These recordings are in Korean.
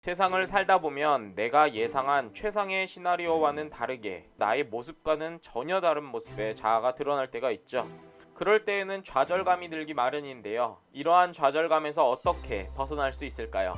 세상을 살다 보면 내가 예상한 최상의 시나리오와는 다르게 나의 모습과는 전혀 다른 모습의 자아가 드러날 때가 있죠. 그럴 때에는 좌절감이 들기 마련인데요. 이러한 좌절감에서 어떻게 벗어날 수 있을까요?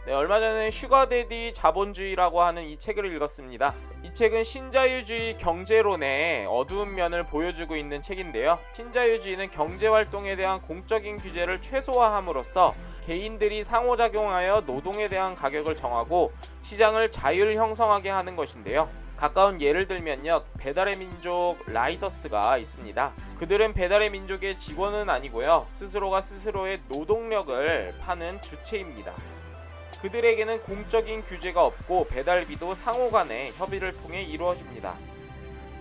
네, 얼마 전에 슈가데디 자본주의라고 하는 이 책을 읽었습니다. 이 책은 신자유주의 경제론의 어두운 면을 보여주고 있는 책인데요. 신자유주의는 경제활동에 대한 공적인 규제를 최소화함으로써 개인들이 상호작용하여 노동에 대한 가격을 정하고 시장을 자율 형성하게 하는 것인데요. 가까운 예를 들면요, 배달의 민족 라이더스가 있습니다. 그들은 배달의 민족의 직원은 아니고요, 스스로가 스스로의 노동력을 파는 주체입니다. 그들에게는 공적인 규제가 없고 배달비도 상호 간의 협의를 통해 이루어집니다.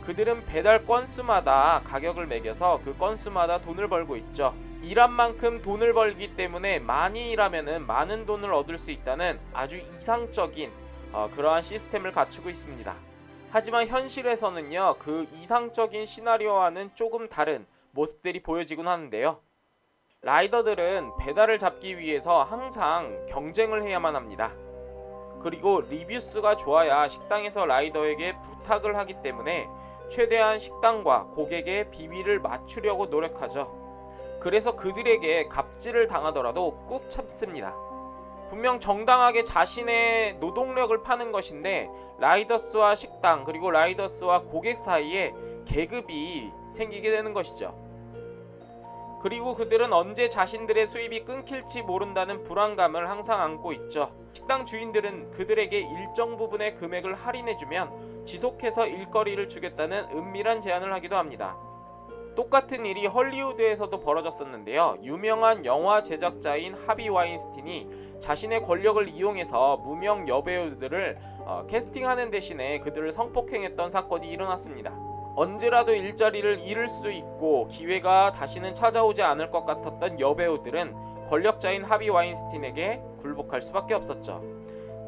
그들은 배달 건수마다 가격을 매겨서 그 건수마다 돈을 벌고 있죠. 일한 만큼 돈을 벌기 때문에 많이 일하면 많은 돈을 얻을 수 있다는 아주 이상적인 그러한 시스템을 갖추고 있습니다. 하지만 현실에서는요, 그 이상적인 시나리오와는 조금 다른 모습들이 보여지곤 하는데요. 라이더들은 배달을 잡기 위해서 항상 경쟁을 해야만 합니다. 그리고 리뷰 수가 좋아야 식당에서 라이더에게 부탁을 하기 때문에 최대한 식당과 고객의 비위를 맞추려고 노력하죠. 그래서 그들에게 갑질을 당하더라도 꾹 참습니다. 분명 정당하게 자신의 노동력을 파는 것인데 라이더스와 식당 그리고 라이더스와 고객 사이에 계급이 생기게 되는 것이죠. 그리고 그들은 언제 자신들의 수입이 끊길지 모른다는 불안감을 항상 안고 있죠. 식당 주인들은 그들에게 일정 부분의 금액을 할인해주면 지속해서 일거리를 주겠다는 은밀한 제안을 하기도 합니다. 똑같은 일이 헐리우드에서도 벌어졌었는데요. 유명한 영화 제작자인 하비 와인스틴이 자신의 권력을 이용해서 무명 여배우들을 캐스팅하는 대신에 그들을 성폭행했던 사건이 일어났습니다. 언제라도 일자리를 잃을 수 있고 기회가 다시는 찾아오지 않을 것 같았던 여배우들은 권력자인 하비 와인스틴에게 굴복할 수밖에 없었죠.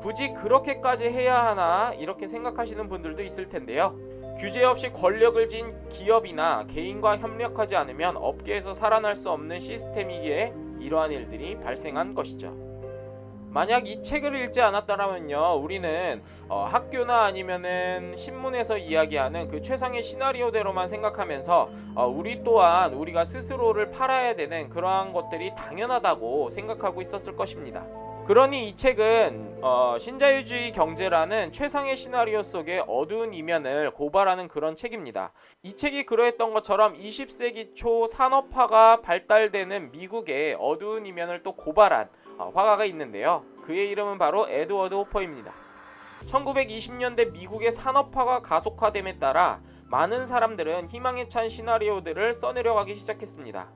굳이 그렇게까지 해야 하나 이렇게 생각하시는 분들도 있을 텐데요. 규제 없이 권력을 쥔 기업이나 개인과 협력하지 않으면 업계에서 살아날 수 없는 시스템이기에 이러한 일들이 발생한 것이죠. 만약 이 책을 읽지 않았다면요, 우리는 학교나 아니면은 신문에서 이야기하는 그 최상의 시나리오대로만 생각하면서 우리 또한 우리가 스스로를 팔아야 되는 그러한 것들이 당연하다고 생각하고 있었을 것입니다. 그러니 이 책은 신자유주의 경제라는 최상의 시나리오 속의 어두운 이면을 고발하는 그런 책입니다. 이 책이 그러했던 것처럼 20세기 초 산업화가 발달되는 미국의 어두운 이면을 또 고발한 화가가 있는데요. 그의 이름은 바로 에드워드 호퍼입니다. 1920년대 미국의 산업화가 가속화됨에 따라 많은 사람들은 희망에 찬 시나리오들을 써내려가기 시작했습니다.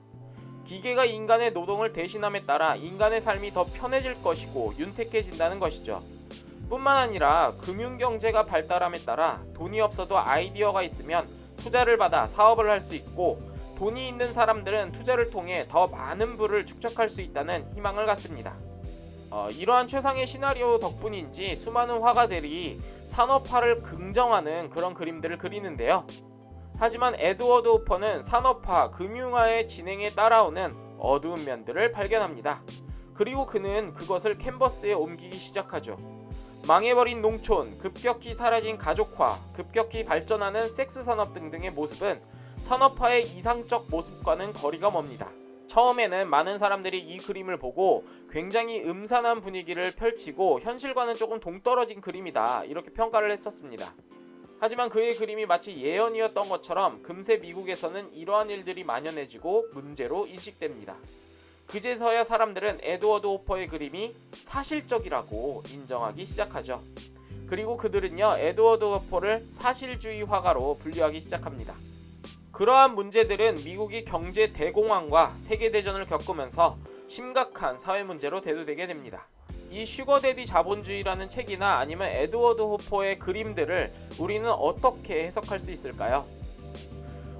기계가 인간의 노동을 대신함에 따라 인간의 삶이 더 편해질 것이고 윤택해진다는 것이죠. 뿐만 아니라 금융경제가 발달함에 따라 돈이 없어도 아이디어가 있으면 투자를 받아 사업을 할 수 있고 돈이 있는 사람들은 투자를 통해 더 많은 부를 축적할 수 있다는 희망을 갖습니다. 이러한 최상의 시나리오 덕분인지 수많은 화가들이 산업화를 긍정하는 그런 그림들을 그리는데요. 하지만 에드워드 호퍼는 산업화, 금융화의 진행에 따라오는 어두운 면들을 발견합니다. 그리고 그는 그것을 캔버스에 옮기기 시작하죠. 망해버린 농촌, 급격히 사라진 가족화, 급격히 발전하는 섹스 산업 등등의 모습은 산업화의 이상적 모습과는 거리가 멉니다. 처음에는 많은 사람들이 이 그림을 보고 굉장히 음산한 분위기를 펼치고 현실과는 조금 동떨어진 그림이다 이렇게 평가를 했었습니다. 하지만 그의 그림이 마치 예언이었던 것처럼 금세 미국에서는 이러한 일들이 만연해지고 문제로 인식됩니다. 그제서야 사람들은 에드워드 호퍼의 그림이 사실적이라고 인정하기 시작하죠. 그리고 그들은요, 에드워드 호퍼를 사실주의 화가로 분류하기 시작합니다. 그러한 문제들은 미국이 경제 대공황과 세계대전을 겪으면서 심각한 사회 문제로 대두되게 됩니다. 이 슈거데디 자본주의라는 책이나 아니면 에드워드 호퍼의 그림들을 우리는 어떻게 해석할 수 있을까요?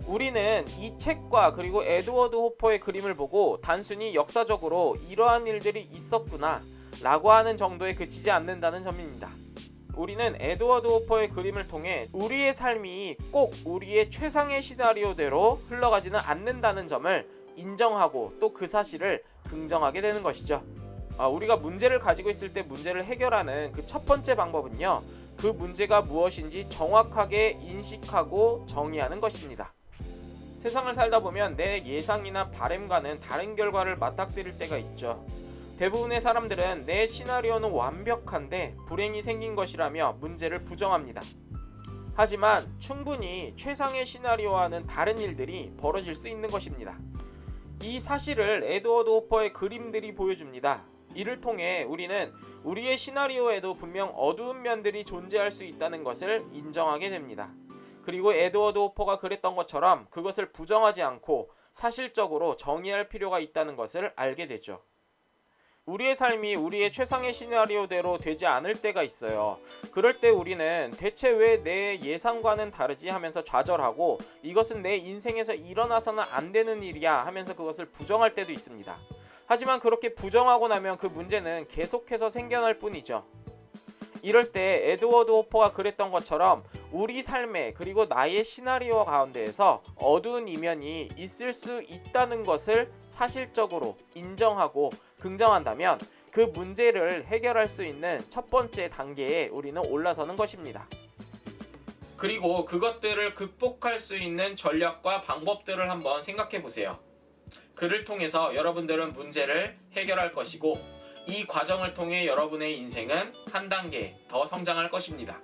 우리는 이 책과 그리고 에드워드 호퍼의 그림을 보고 단순히 역사적으로 이러한 일들이 있었구나 라고 하는 정도에 그치지 않는다는 점입니다. 우리는 에드워드 호퍼의 그림을 통해 우리의 삶이 꼭 우리의 최상의 시나리오대로 흘러가지는 않는다는 점을 인정하고 또 그 사실을 긍정하게 되는 것이죠. 우리가 문제를 가지고 있을 때 문제를 해결하는 그 첫 번째 방법은요, 그 문제가 무엇인지 정확하게 인식하고 정의하는 것입니다. 세상을 살다 보면 내 예상이나 바램과는 다른 결과를 맞닥뜨릴 때가 있죠. 대부분의 사람들은 내 시나리오는 완벽한데 불행이 생긴 것이라며 문제를 부정합니다. 하지만 충분히 최상의 시나리오와는 다른 일들이 벌어질 수 있는 것입니다. 이 사실을 에드워드 호퍼의 그림들이 보여줍니다. 이를 통해 우리는 우리의 시나리오에도 분명 어두운 면들이 존재할 수 있다는 것을 인정하게 됩니다. 그리고 에드워드 호퍼가 그랬던 것처럼 그것을 부정하지 않고 사실적으로 정의할 필요가 있다는 것을 알게 되죠. 우리의 삶이 우리의 최상의 시나리오대로 되지 않을 때가 있어요. 그럴 때 우리는 대체 왜 내 예상과는 다르지 하면서 좌절하고 이것은 내 인생에서 일어나서는 안 되는 일이야 하면서 그것을 부정할 때도 있습니다. 하지만 그렇게 부정하고 나면 그 문제는 계속해서 생겨날 뿐이죠. 이럴 때 에드워드 호퍼가 그랬던 것처럼 우리 삶에 그리고 나의 시나리오 가운데에서 어두운 이면이 있을 수 있다는 것을 사실적으로 인정하고 긍정한다면 그 문제를 해결할 수 있는 첫 번째 단계에 우리는 올라서는 것입니다. 그리고 그것들을 극복할 수 있는 전략과 방법들을 한번 생각해 보세요. 그를 통해서 여러분들은 문제를 해결할 것이고 이 과정을 통해 여러분의 인생은 한 단계 더 성장할 것입니다.